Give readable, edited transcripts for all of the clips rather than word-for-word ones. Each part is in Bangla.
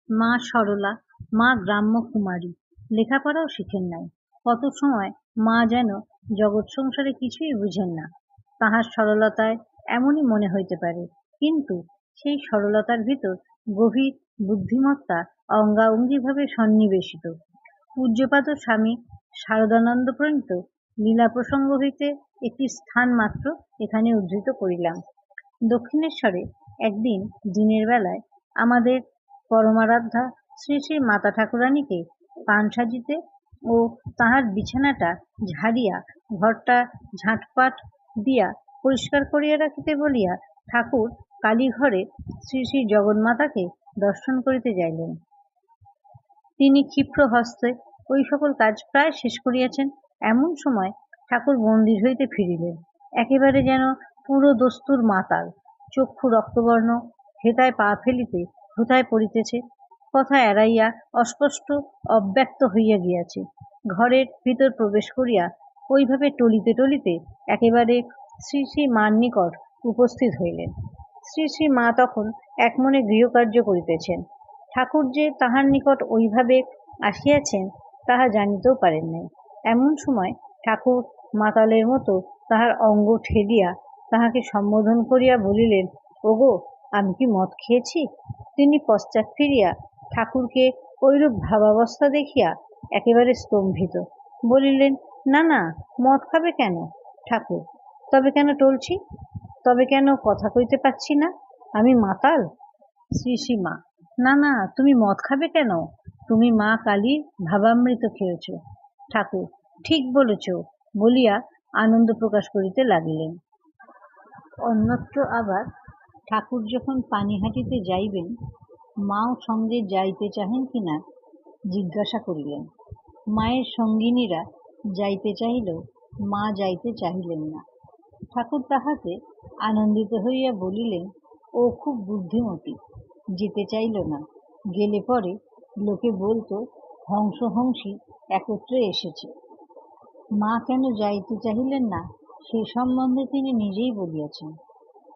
মা সরলা, মা গ্রাম্য কুমারী, লেখাপড়াও শিখেন নাই। কত সময় মা যেন জগৎ সংসারে কিছুই বুঝেন না। তাহার সরলতায় এমনই মনে হইতে পারে, কিন্তু সেই সরলতার ভিতর গভীর বুদ্ধিমত্তা অঙ্গাঙ্গিভাবে সন্নিবেশিত। পূজ্যপাদ স্বামী শারদানন্দ প্রণীত লীলা প্রসঙ্গ হইতে একটি স্থান মাত্র এখানে উদ্ধৃত করিলাম। দক্ষিণেশ্বরে একদিন দিনের বেলায় আমাদের পরমারাধ্যা শ্রী শ্রী মাতা ঠাকুরানীকে পান সাজিতে ও তাহার বিছানাটা ঝাড়িয়া ঘরটা ঝাঁটপাট দিয়া পরিষ্কার করিয়া রাখিতে বলিয়া ঠাকুর কালীঘরে শ্রী শ্রী জগন্মাতাকে দর্শন করিতে যাইলেন। তিনি ক্ষিপ্র হস্তে ওই সকল কাজ প্রায় শেষ করিয়াছেন। এমন সময় ঠাকুর মন্দির হইতে ফিরিলেন, একেবারে যেন পুরো দস্তুর মাতাল, চক্ষু রক্তবর্ণ, হেতায় পা ফেলিতে হুতায় পড়িতেছে, কথা এড়াইয়া অস্পষ্ট অব্যক্ত হইয়া গিয়াছে। ঘরের ভিতর প্রবেশ করিয়া ওইভাবে টলিতে টলিতে একেবারে শ্রী শ্রী মার নিকট উপস্থিত হইলেন। শ্রী শ্রী মা তখন একমনে গৃহকার্য করিতেছেন। ঠাকুর যে তাহার নিকট ওইভাবে আসিয়াছেন তাহা জানিতেও পারেন নাই। এমন সময় ঠাকুর মাতালের মতো তাহার অঙ্গ ঠেলিয়া তাহাকে সম্বোধন করিয়া বলিলেন, ওগো, আমি কি মদ খেয়েছি? তিনি পশ্চাৎ ফিরিয়া ঠাকুরকে ঐরূপ ভাবাবস্থা দেখিয়া একেবারে স্তম্ভিত, বলিলেন, না না, মদ খাবে কেন ঠাকুর? তবে কেন টলছি? তবে কেন কথা কইতে পাচ্ছি না? আমি মাতাল? শ্রী শ্রী মা, না না, তুমি মদ খাবে কেন? তুমি মা কালীর ভাবামৃত খেয়েছ। ঠাকুর, ঠিক বলেছ বলিয়া আনন্দ প্রকাশ করিতে লাগিলেন। অন্যত্র আবার ঠাকুর যখন পানিহাটিতে যাইবেন, মাও সঙ্গে যাইতে চাহেন কিনা জিজ্ঞাসা করিলেন। মায়ের সঙ্গিনীরা যাইতে চাহিলেও মা যাইতে চাহিলেন না। ঠাকুর তাহাতে আনন্দিত হইয়া বলিলেন, ও খুব বুদ্ধিমতী, যেতে চাইল না। গেলে পরে লোকে বলতো হংস হংসী একত্রে এসেছে। মা কেন যাইতে চাহিলেন না সে সম্বন্ধে তিনি নিজেই বলিয়াছেন।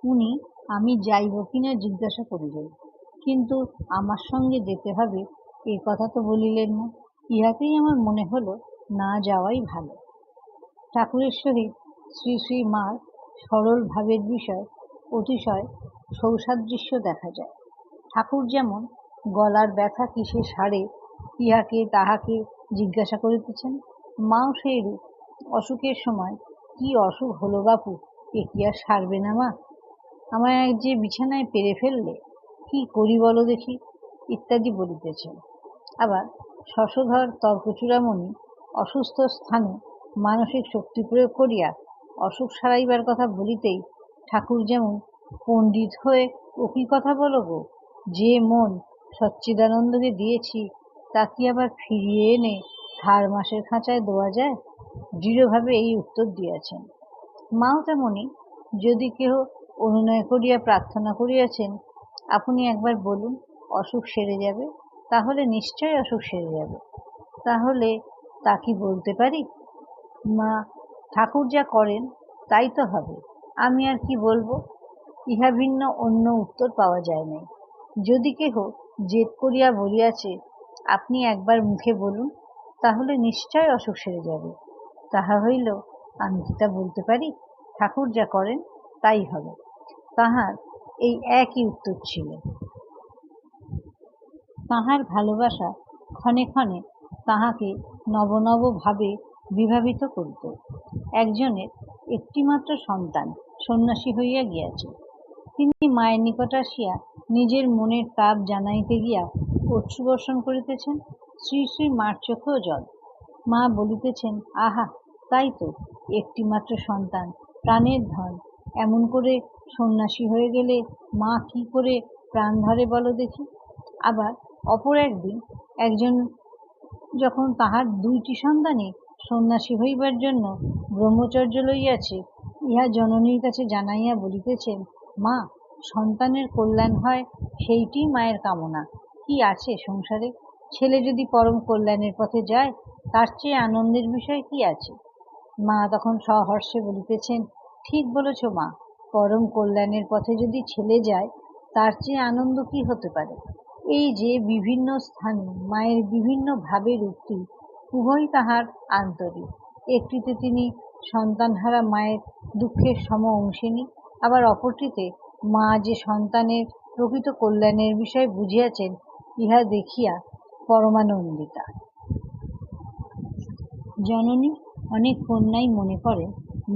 উনি আমি যাইব কিনা জিজ্ঞাসা করিলেন, কিন্তু আমার সঙ্গে যেতে হবে এ কথা তো বলিলেন না। ইহাতেই আমার মনে হলো না যাওয়াই ভালো। ঠাকুরের সহিত শ্রী শ্রী মার সরল ভাবের বিষয় অতিশয় সৌসাদৃশ্য দেখা যায়। ঠাকুর যেমন গলার ব্যথা কিসে সারে ইহাকে তাহাকে জিজ্ঞাসা করিতেছেন, মাও সেইরূপ অসুখের সময়, কি অসুখ হলো বাপু, এ কি আর সারবে না মা? আমায় যে বিছানায় পেরে ফেললে, কি করি বলো দেখি, ইত্যাদি বলিতেছেন। আবার শশধর তর্কচূড়ামণি অসুস্থ স্থানে মানসিক শক্তি প্রয়োগ করিয়া অসুখ সারাইবার কথা বলিতেই ঠাকুর যেমন পণ্ডিত হয়ে ও কি কথা বলো গো, যে মন সচ্চিদানন্দকে দিয়েছি তা কি আবার ফিরিয়ে এনে হাড় মাসের খাঁচায় দেওয়া যায়? দৃঢ়ভাবে এই উত্তর দিয়াছেন। মাও তেমনি, যদি কেহ অনুনয় করিয়া প্রার্থনা করিয়াছেন, আপনি একবার বলুন অসুখ সেরে যাবে, তাহলে নিশ্চয় অসুখ সেরে যাবে। তাহলে তা কি বলতে পারি? মা, ঠাকুর যা করেন তাই তো হবে, আমি আর কি বলবো? ইহা ভিন্ন অন্য উত্তর পাওয়া যায় নাই। যদি কেহ জেদ করিয়া বলিয়াছে, আপনি একবার মুখে বলুন, তাহলে নিশ্চয় অসুখ সেরে যাবে, তাহা হইল আমি কি তা বলতে পারি? ঠাকুর যা করেন তাই হবে। তাহার এই একই উত্তর ছিল। তাহার ভালোবাসা ক্ষণে ক্ষণে তাহাকে নব নব ভাবে বিভাবিত করিত। একজনের একটিমাত্র সন্তান সন্ন্যাসী হইয়া গিয়াছে। তিনি মায়ের নিকট আসিয়া নিজের মনের তাপ জানাইতে গিয়া অশ্রুবর্ষণ করিতেছেন। শ্রী শ্রী মার চোখেও জল। মা বলিতেছেন, আহা, তাই তো, একটিমাত্র সন্তান, প্রাণের ধন, এমন করে সন্ন্যাসী হয়ে গেলে মা কি করে প্রাণ ধরে বলো দেখি? আবার অপর একদিন একজন যখন তাহার 2টি সন্তানই সন্ন্যাসী হইবার জন্য ব্রহ্মচর্য লইয়াছে, ইহা জননীর কাছে জানাইয়া বলিতেছেন, মা, সন্তানের কল্যাণ হয় সেইটি মায়ের কামনা। কি আছে সংসারে? ছেলে যদি পরম কল্যাণের পথে যায়, তার চেয়ে আনন্দের বিষয় কি আছে? মা তখন সহর্ষে বলিতেছেন, ঠিক বলেছ মা, পরম কল্যাণের পথে যদি ছেলে যায়, তার চেয়ে আনন্দ কি হতে পারে? এই যে বিভিন্ন স্থানে মায়ের বিভিন্ন ভাবের উক্তি উভয় তাহার আন্তরিক। একটিতে তিনি সন্তানহারা মায়ের দুঃখের সম অংশিনী, আবার অপরটিতে মা যে সন্তানের প্রকৃত কল্যাণের বিষয় বুঝিয়াছেন ইহা দেখিয়া পরমানন্দিতা। জননী অনেক কন্যাই মনে করে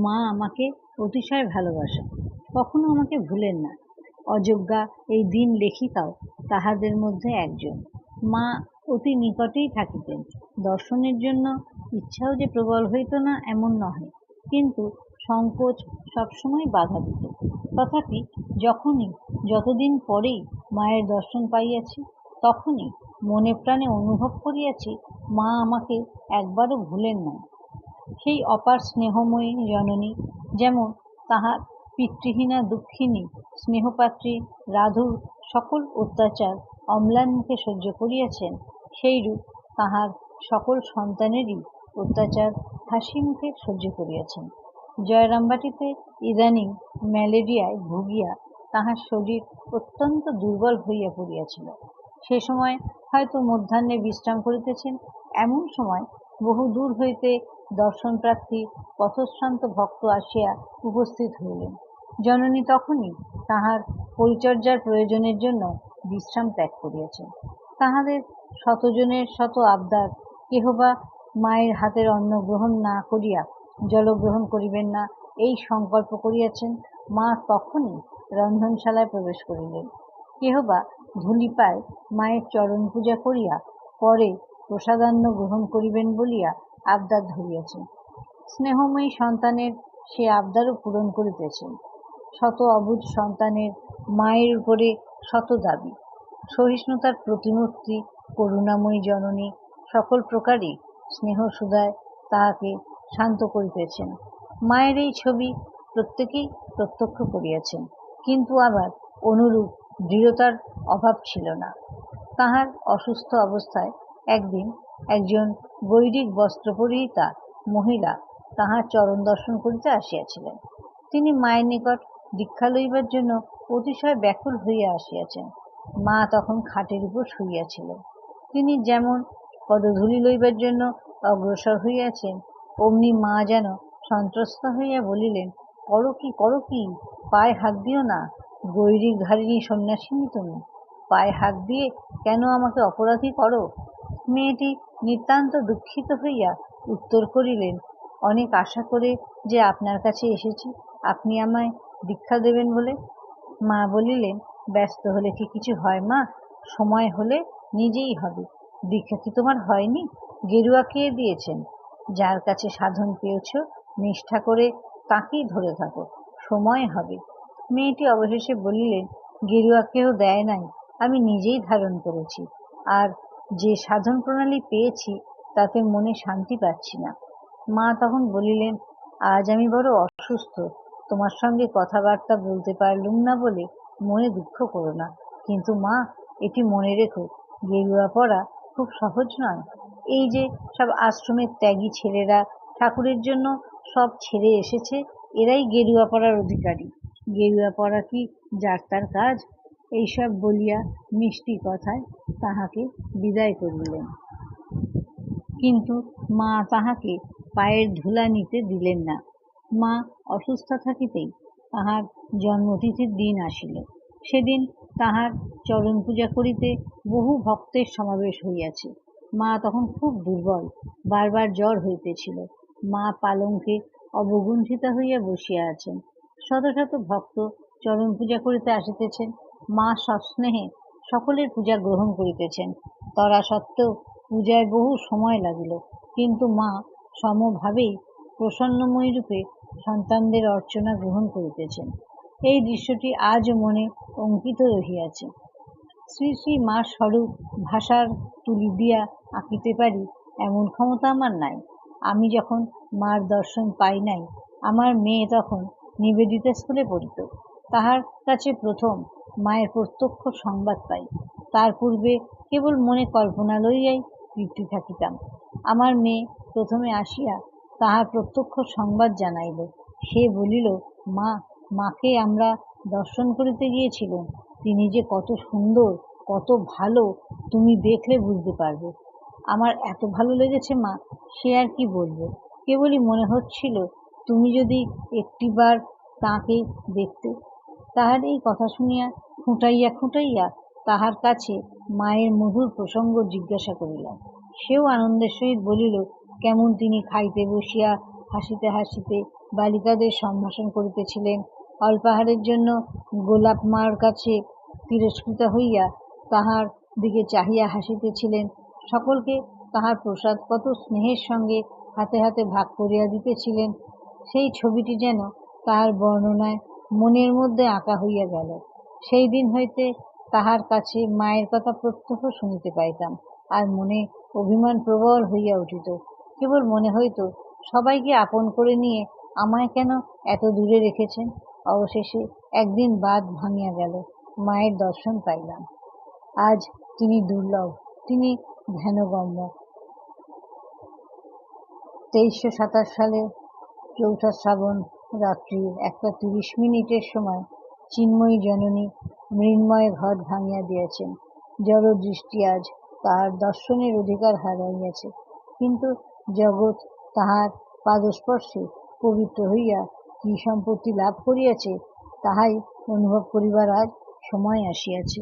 মা আমাকে অতিশয় ভালোবাসেন, কখনো আমাকে ভুলেন না। অযোগ্যা এই দিন লেখিকাও তাহাদের মধ্যে একজন। মা অতি নিকটেই থাকিতেন, দর্শনের জন্য ইচ্ছাও যে প্রবল হইত না এমন নহে, কিন্তু সংকোচ সবসময় বাধা দিত। তথাপি যখনই যতদিন পরেই মায়ের দর্শন পাইয়াছি, তখনই মনে প্রাণে অনুভব করিয়াছি মা আমাকে একবারও ভুলেন না। সেই অপার স্নেহময়ী জননী যেমন তাহার পিতৃহীনা দুঃখিনী স্নেহপাত্রী রাধুর সকল অত্যাচার অম্লান মুখে সহ্য করিয়াছেন, সেইরূপ তাহার সকল সন্তানেরই অত্যাচার হাসি মুখে সহ্য করিয়াছেন। জয়রামবাটিতে ইদানিং ম্যালেরিয়ায় ভুগিয়া তাহার শরীর অত্যন্ত দুর্বল হইয়া পড়িয়াছিল। সে সময় হয়তো মধ্যাহ্নে বিশ্রাম করিতেছেন, এমন সময় বহু দূর হইতে দর্শনপ্রার্থী পথশ্রান্ত ভক্ত আসিয়া উপস্থিত হইলেন। জননী তখনই তাহার পরিচর্যার প্রয়োজনের জন্য বিশ্রাম ত্যাগ করিয়াছেন। তাহাদের শতজনের শত আবদার, কেহবা মায়ের হাতের অন্ন গ্রহণ না করিয়া জলগ্রহণ করিবেন না, এই সংকল্প করিয়াছেন। মা তখনই রন্ধনশালায় প্রবেশ করিলেন। কেহবা ধূলিপায় মায়ের চরণ পূজা করিয়া পরে প্রসাদান্ন গ্রহণ করিবেন বলিয়া আবদার ধরিয়াছেন। স্নেহময়ী সন্তানের সে আবদারও পূরণ করিতেছেন। শত অবুঝ সন্তানের মায়ের উপরে শত দাবি। সহিষ্ণুতার প্রতিমূর্তি করুণাময়ী জননী সকল প্রকারই স্নেহ সুধায় তাহাকে শান্ত করিতেছেন। মায়ের এই ছবি প্রত্যেকেই প্রত্যক্ষ করিয়াছেন, কিন্তু আবার অনুরূপ দৃঢ়তার অভাব ছিল না। তাহার অসুস্থ অবস্থায় একদিন একজন গৈরিক বস্ত্র পরিহিতা মহিলা তাহার চরণ দর্শন করিতে আসিয়াছিলেন। তিনি মায়ের নিকট দীক্ষা লইবার জন্য অতিশয় ব্যাকুল হইয়া আসিয়াছেন। মা তখন খাটের উপর শুইয়াছিলেন। তিনি যেমন পদধূলি লইবার জন্য অগ্রসর হইয়াছেন, অমনি মা যেন সন্ত্রস্ত হইয়া বলিলেন, করো কি করো কি, পায়ে হাত দিও না, গৈরিক ধারিণী সন্ন্যাসিনী তুমি, পায়ে হাত দিয়ে কেন আমাকে অপরাধী করো? মেয়েটি নিতান্ত দুঃখিত হইয়া উত্তর করিলেন, অনেক আশা করে যে আপনার কাছে এসেছি, আপনি আমায় দীক্ষা দেবেন বলে। মা বলিলেন, ব্যস্ত হলে কি কিছু হয় মা? সময় হলে নিজেই হবে। দীক্ষা কি তোমার হয়নি? গেরুয়া কে দিয়েছেন? যার কাছে সাধন পেয়েছ নিষ্ঠা করে তাকেই ধরে থাকো, সময় হবে। মেয়েটি অবশেষে বলিলেন, গেরুয়া কেউ দেয় নাই, আমি নিজেই ধারণ করেছি। আর যে সাধন প্রণালী পেয়েছি তাতে মনে শান্তি পাচ্ছি না। মা তখন বলিলেন, আজ আমি বড় অসুস্থ, তোমার সঙ্গে কথাবার্তা বলতে পারলুম না বলে মনে দুঃখ করো না। কিন্তু মা, এটি মনে রেখো, গেরুয়া পরা খুব সহজ নয়। এই যে সব আশ্রমের ত্যাগী ছেলেরা ঠাকুরের জন্য সব ছেড়ে এসেছে, এরাই গেরুয়া পরার অধিকারী। গেরুয়া পরা কি যার তার কাজ? এইসব বলিয়া মিষ্টি কথায় তাহাকে বিদায় করিলেন। কিন্তু মা তাহাকে পায়ের ধুলা নিতে দিলেন না। মা অসুস্থ থাকিতেই তাহার জন্মতিথির দিন আসিল। সেদিন তাহার চরণ পূজা করিতে বহু ভক্তের সমাবেশ হইয়াছে। মা তখন খুব দুর্বল, বারবার জ্বর হইতেছিল। মা পালঙ্কে অবগুণ্ঠিতা হইয়া বসিয়া আছেন। শত শত ভক্ত চরণ পূজা করিতে আসিতেছেন। মা সস্নেহে সকলের পূজা গ্রহণ করিতেছেন। তরা সত্ত্বেও পূজায় বহু সময় লাগিল, কিন্তু মা সমভাবেই প্রসন্নময়ী রূপে সন্তানদের অর্চনা গ্রহণ করিতেছেন। এই দৃশ্যটি আজও মনে অঙ্কিত রহিয়াছে। শ্রী শ্রী মা স্বরূপ ভাষার তুলি দিয়া আঁকিতে পারি এমন ক্ষমতা আমার নাই। আমি যখন মার দর্শন পাই নাই, আমার মেয়ে তখন নিবেদিতা স্কুলে পড়িত। তাহার কাছে প্রথম মায়ের প্রত্যক্ষ সংবাদ পাই। তার পূর্বে কেবল মনে কল্পনা লইয়াই তৃপ্তি থাকিতাম। আমার মেয়ে প্রথমে আসিয়া তাহার প্রত্যক্ষ সংবাদ জানাইল। সে বলিল, মা, মাকে আমরা দর্শন করিতে গিয়েছিলাম, তিনি যে কত সুন্দর, কত ভালো তুমি দেখলে বুঝতে পারবে। আমার এত ভালো লেগেছে মা, সে আর কি বলবো। কেবলই মনে হচ্ছিল তুমি যদি একটিবার তাঁকে দেখতে। তাহার এই কথা শুনিয়া খুঁটাইয়া খুঁটাইয়া তাহার কাছে মায়ের মধুর প্রসঙ্গ জিজ্ঞাসা করিলাম। সেও আনন্দের সহিত বলিল কেমন তিনি খাইতে বসিয়া হাসিতে হাসিতে বালিকাদের সম্ভাষণ করিতেছিলেন, অল্পাহারের জন্য গোলাপ মার কাছে তিরস্কৃত হইয়া তাহার দিকে চাহিয়া হাসিতেছিলেন, সকলকে তাহার প্রসাদ কত স্নেহের সঙ্গে হাতে হাতে ভাগ করিয়া দিতেছিলেন। সেই ছবিটি যেন তাহার বর্ণনায় মনের মধ্যে আঁকা হইয়া গেল। সেই দিন হইতে তাহার কাছে মায়ের কথা প্রত্যহ শুনিতে পাইতাম, আর মনে অভিমান প্রবল হইয়া উঠিত। কেবল মনে হইত সবাইকে আপন করে নিয়ে আমায় কেন এত দূরে রেখেছেন। অবশেষে একদিন বাঁধ ভাঙিয়া গেল, মায়ের দর্শন পাইলাম। আজ তিনি দুর্লভ, তিনি ধ্যানগম্য। 2327 সালে 4 শ্রাবণ রাত্রির 1:30 সময় চিন্ময়ী জননী মৃন্ময় ঘট ভাঙিয়া দিয়াছেন। জড়দৃষ্টি আজ তাহার দর্শনের অধিকার হারাইয়াছে, কিন্তু জগৎ তাহার পাদস্পর্শে পবিত্র হইয়া কি সম্পত্তি লাভ করিয়াছে, তাহাই অনুভব করিবার আজ সময় আসিয়াছে।